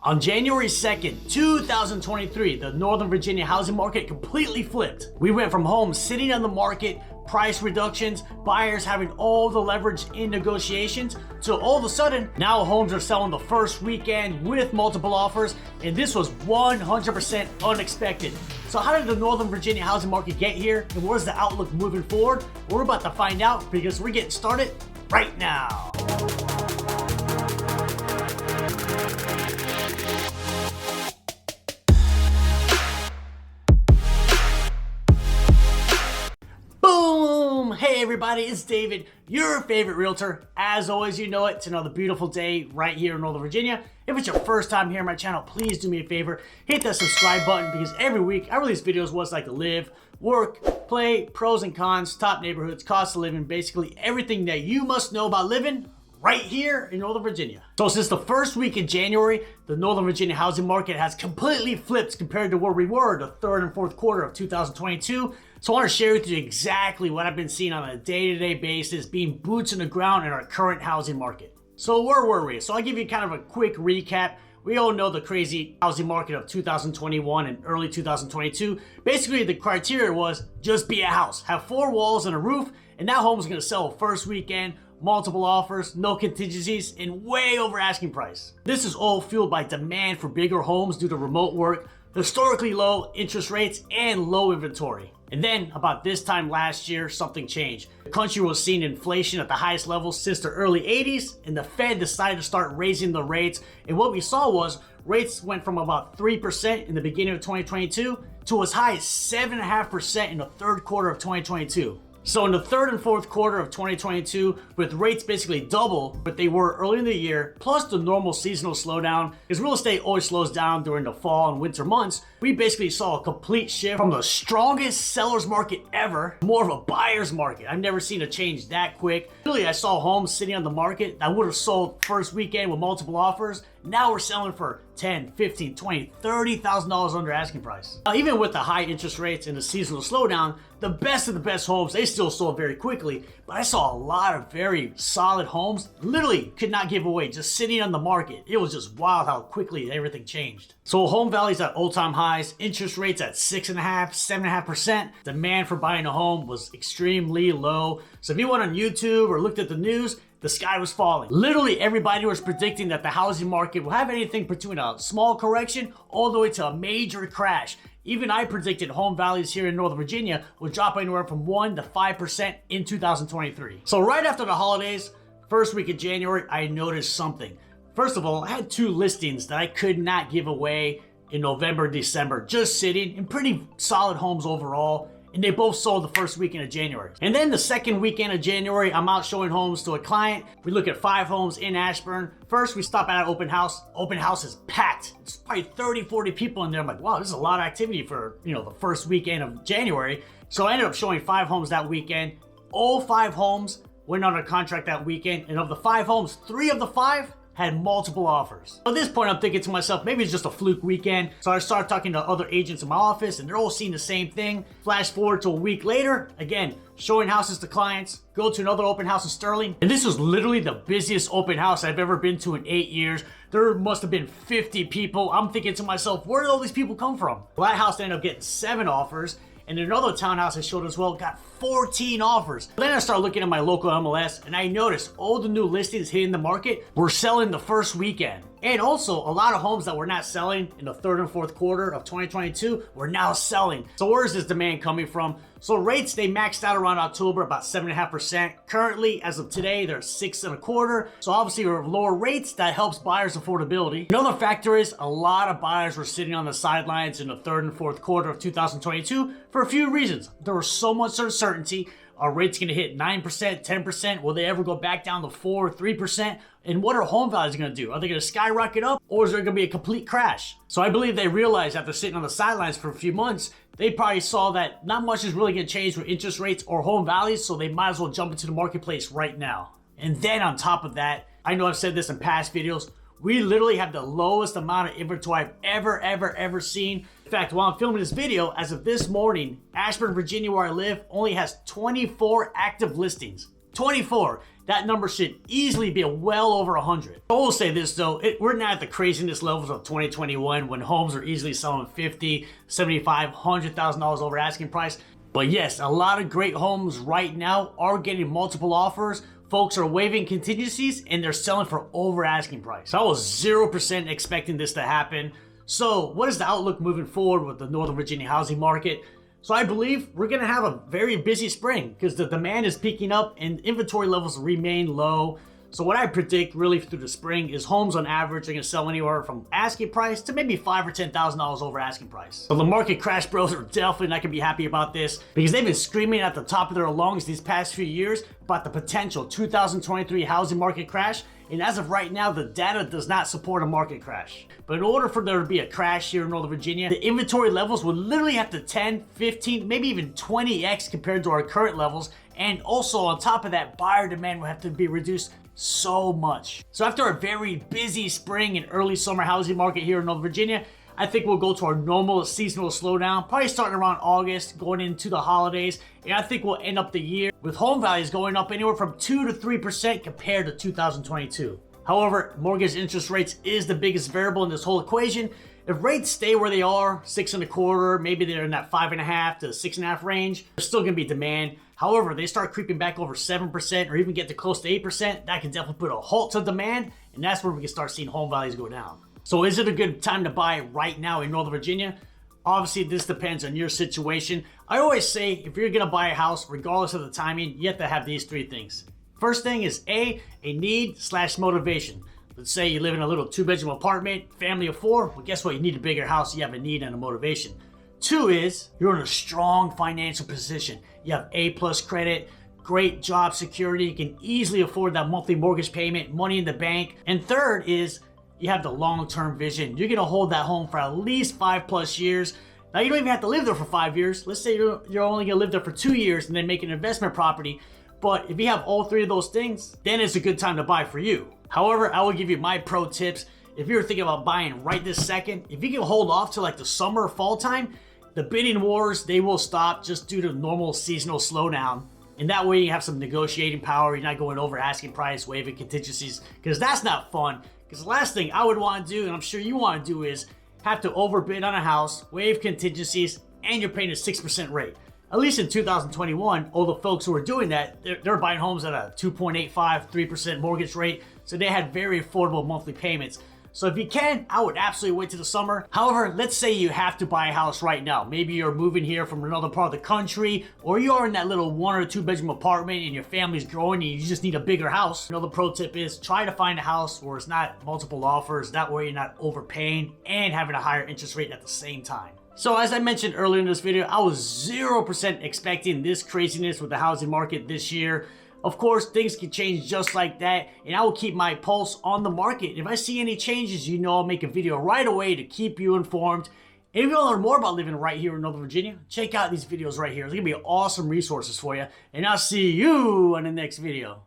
On January 2nd, 2023, the Northern Virginia housing market completely flipped. We went from homes sitting on the market, price reductions, buyers having all the leverage in negotiations, to all of a sudden, now homes are selling the first weekend with multiple offers, and this was 100% unexpected. So how did the Northern Virginia housing market get here, and where's the outlook moving forward? We're about to find out because we're getting started right now. Hey everybody, it's David, your favorite realtor. As always, you know it's another beautiful day right here in Northern Virginia. If it's your first time here on my channel, please do me a favor, hit that subscribe button because every week I release videos what it's like to live, work, play, pros and cons, top neighborhoods, cost of living, basically everything that you must know about living right here in Northern Virginia. So since the first week in January, the Northern Virginia housing market has completely flipped compared to where we were the third and fourth quarter of 2022. So I want to share with you exactly what I've been seeing on a day-to-day basis, being boots on the ground in our current housing market. So where were we? So I'll give you kind of a quick recap. We all know the crazy housing market of 2021 and early 2022. Basically, the criteria was just be a house, have four walls and a roof, and that home is going to sell first weekend, multiple offers, no contingencies, and way over asking price. This is all fueled by demand for bigger homes due to remote work, historically low interest rates, and low inventory. And then, about this time last year, something changed. The country was seeing inflation at the highest level since the early 80s, and the Fed decided to start raising the rates. And what we saw was rates went from about 3% in the beginning of 2022 to as high as 7.5% in the third quarter of 2022. So in the third and fourth quarter of 2022, with rates basically double what they were early in the year, plus the normal seasonal slowdown, because real estate always slows down during the fall and winter months, we basically saw a complete shift from the strongest seller's market ever, more of a buyer's market. I've never seen a change that quick. Really, I saw homes sitting on the market that would have sold first weekend with multiple offers. Now we're selling for $10,000, $15,000, $20,000, $30,000 under asking price. Now, even with the high interest rates and the seasonal slowdown, the best of the best homes, they still sold very quickly, but I saw a lot of very solid homes literally could not give away, just sitting on the market. It was just wild how quickly everything changed. So home values at all-time highs, interest rates at 6.5%, 7.5%. Demand for buying a home was extremely low. So if you went on YouTube or looked at the news, the sky was falling. Literally everybody was predicting that the housing market will have anything between a small correction all the way to a major crash. Even I predicted home values here in Northern Virginia would drop anywhere from 1 to 5% in 2023. So right after the holidays, first week of January, I noticed something. First of all, I had two listings that I could not give away in November, December, just sitting in pretty solid homes overall. And they both sold the first weekend of January. And then the second weekend of January, I'm out showing homes to a client. We look at 5 homes in Ashburn. First, we stop at an open house. Open house is packed. It's probably 30, 40 people in there. I'm like, wow, this is a lot of activity for, the first weekend of January. So I ended up showing 5 homes that weekend. All 5 homes went under contract that weekend. And of the 5 homes, 3 of the 5 had multiple offers. At this point, I'm thinking to myself, maybe it's just a fluke weekend. So I started talking to other agents in my office and they're all seeing the same thing. Flash forward to a week later, again, showing houses to clients, go to another open house in Sterling. And this was literally the busiest open house I've ever been to in 8 years. There must have been 50 people. I'm thinking to myself, where did all these people come from? Well, that house ended up getting 7 offers. And another townhouse I showed as well got 14 offers. Then I started looking at my local MLS and I noticed all the new listings hitting the market were selling the first weekend. And also a lot of homes that were not selling in the third and fourth quarter of 2022 were now selling. So where is this demand coming from? So rates, they maxed out around October, about 7.5%. Currently, as of today, they're 6.25%. So obviously with lower rates, that helps buyers' affordability. Another factor is a lot of buyers were sitting on the sidelines in the third and fourth quarter of 2022 for a few reasons. There was so much uncertainty. Are rates going to hit 9%, 10%? Will they ever go back down to 4%, 3%? And what are home values going to do? Are they going to skyrocket up or is there going to be a complete crash? So I believe they realized after sitting on the sidelines for a few months, they probably saw that not much is really going to change with interest rates or home values, so they might as well jump into the marketplace right now. And then on top of that, I know I've said this in past videos, we literally have the lowest amount of inventory I've ever seen. In fact, while I'm filming this video, as of this morning, Ashburn, Virginia, where I live, only has 24 active listings. 24. that number should easily be well over 100. I will say this though, we're not at the craziness levels of 2021 when homes are easily selling 50, 75, $100,000 over asking price. But yes, a lot of great homes right now are getting multiple offers. Folks are waiving contingencies and they're selling for over asking price. I was 0% expecting this to happen. So what is the outlook moving forward with the Northern Virginia housing market? So I believe we're going to have a very busy spring because the demand is peaking up and inventory levels remain low. So what I predict really through the spring is homes on average are going to sell anywhere from asking price to maybe $5,000 or $10,000 over asking price. So the market crash bros are definitely not going to be happy about this because they've been screaming at the top of their lungs these past few years about the potential 2023 housing market crash. And as of right now, the data does not support a market crash. But in order for there to be a crash here in Northern Virginia, the inventory levels would literally have to 10, 15, maybe even 20x compared to our current levels. And also on top of that, buyer demand would have to be reduced so much. So after a very busy spring and early summer housing market here in Northern Virginia, I think we'll go to our normal seasonal slowdown, probably starting around August, going into the holidays. And I think we'll end up the year with home values going up anywhere from 2 to 3% compared to 2022. However, mortgage interest rates is the biggest variable in this whole equation. If rates stay where they are, 6.25, maybe they're in that 5.5 to 6.5 range, there's still gonna be demand. However, they start creeping back over 7% or even get to close to 8%, that can definitely put a halt to demand, and that's where we can start seeing home values go down. So is it a good time to buy right now in Northern Virginia? Obviously, this depends on your situation. I always say if you're gonna buy a house, regardless of the timing, you have to have these three things. First thing is a need/motivation. Let's say you live in a little 2-bedroom apartment, family of 4. Well, guess what? You need a bigger house. You have a need and a motivation. 2 is you're in a strong financial position. You have A+ credit, great job security. You can easily afford that monthly mortgage payment, money in the bank. And 3rd is you have the long-term vision. You're gonna hold that home for at least 5+ years. Now, you don't even have to live there for 5 years. Let's say you're only gonna live there for 2 years and then make an investment property. But if you have all 3 of those things, then it's a good time to buy for you. However, I will give you my pro tips. If you're thinking about buying right this second, if you can hold off to like the summer or fall time, the bidding wars, they will stop just due to normal seasonal slowdown. And that way you have some negotiating power. You're not going over asking price, waiving contingencies, because that's not fun. Because the last thing I would want to do, and I'm sure you want to do, is have to overbid on a house, waive contingencies, and you're paying a 6% rate. At least in 2021, all the folks who were doing that, they're buying homes at a 2.85, 3% mortgage rate. So they had very affordable monthly payments. So if you can, I would absolutely wait till the summer. However, let's say you have to buy a house right now. Maybe you're moving here from another part of the country, or you are in that little 1 or 2 bedroom apartment and your family's growing and you just need a bigger house. Another pro tip is try to find a house where it's not multiple offers. That way you're not overpaying and having a higher interest rate at the same time. So as I mentioned earlier in this video, I was 0% expecting this craziness with the housing market this year. Of course, things can change just like that, and I will keep my pulse on the market. If I see any changes, you know I'll make a video right away to keep you informed. And if you want to learn more about living right here in Northern Virginia, check out these videos right here. They're going to be awesome resources for you, and I'll see you on the next video.